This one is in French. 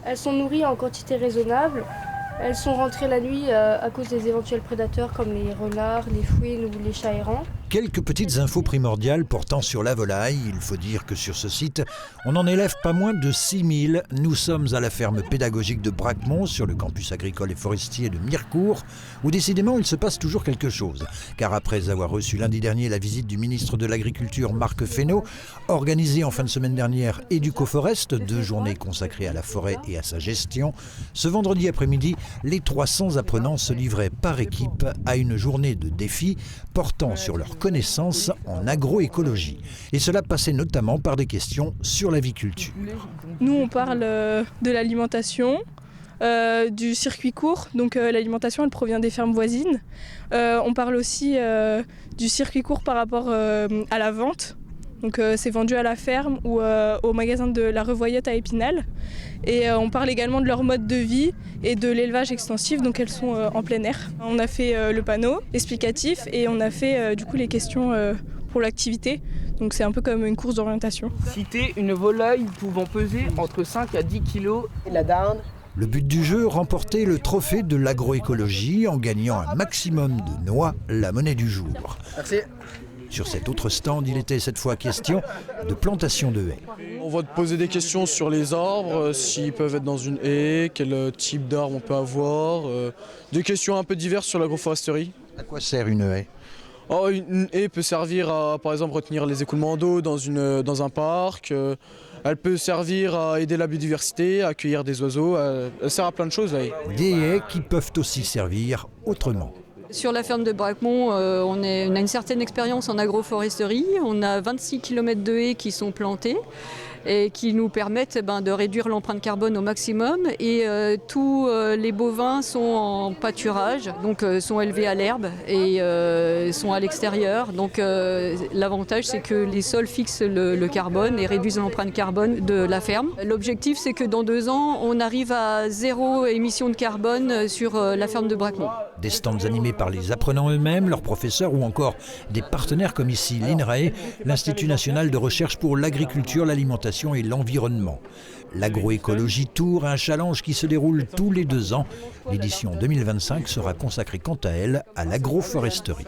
Elles sont nourries en quantité raisonnable. Elles sont rentrées la nuit à cause des éventuels prédateurs comme les renards, les fouines ou les chats errants. Quelques petites infos primordiales portant sur la volaille. Il faut dire que sur ce site, on en élève pas moins de 6000. Nous sommes à la ferme pédagogique de Bracmont, sur le campus agricole et forestier de Mirecourt, où décidément il se passe toujours quelque chose. Car après avoir reçu lundi dernier la visite du ministre de l'Agriculture Marc Fesneau, organisée en fin de semaine dernière Éduco-Forest, 2 journées consacrées à la forêt et à sa gestion, ce vendredi après-midi, les 300 apprenants se livraient par équipe à une journée de défis portant sur leur connaissances en agroécologie. Et cela passait notamment par des questions sur l'aviculture. Nous, on parle de l'alimentation, du circuit court. Donc l'alimentation, elle provient des fermes voisines. On parle aussi du circuit court par rapport à la vente. Donc c'est vendu à la ferme ou au magasin de la Revoyette à Épinal. Et on parle également de leur mode de vie et de l'élevage extensif, donc elles sont en plein air. On a fait le panneau explicatif et on a fait du coup les questions pour l'activité. Donc c'est un peu comme une course d'orientation. Citer une volaille pouvant peser entre 5 à 10 kilos. La dinde. Le but du jeu, remporter le trophée de l'agroécologie en gagnant un maximum de noix, la monnaie du jour. Merci. Sur cet autre stand, il était cette fois question de plantation de haies. On va te poser des questions sur les arbres, s'ils peuvent être dans une haie, quel type d'arbre on peut avoir, des questions un peu diverses sur l'agroforesterie. À quoi sert une haie ? Une haie peut servir à, par exemple, retenir les écoulements d'eau dans un parc. Elle peut servir à aider la biodiversité, à accueillir des oiseaux. Elle sert à plein de choses, la haie. Des haies qui peuvent aussi servir autrement. Sur la ferme de Bracmont, on a une certaine expérience en agroforesterie. On a 26 km de haies qui sont plantées et qui nous permettent de réduire l'empreinte carbone au maximum. Et tous les bovins sont en pâturage, donc sont élevés à l'herbe et sont à l'extérieur. Donc l'avantage, c'est que les sols fixent le carbone et réduisent l'empreinte carbone de la ferme. L'objectif, c'est que dans 2 ans, on arrive à 0 émission de carbone sur la ferme de Bracmont. Des stands animés par les apprenants eux-mêmes, leurs professeurs ou encore des partenaires comme ici l'INRAE, l'Institut national de recherche pour l'agriculture, l'alimentation et l'environnement. L'agroécologie Tour, un challenge qui se déroule tous les 2 ans. L'édition 2025 sera consacrée quant à elle à l'agroforesterie.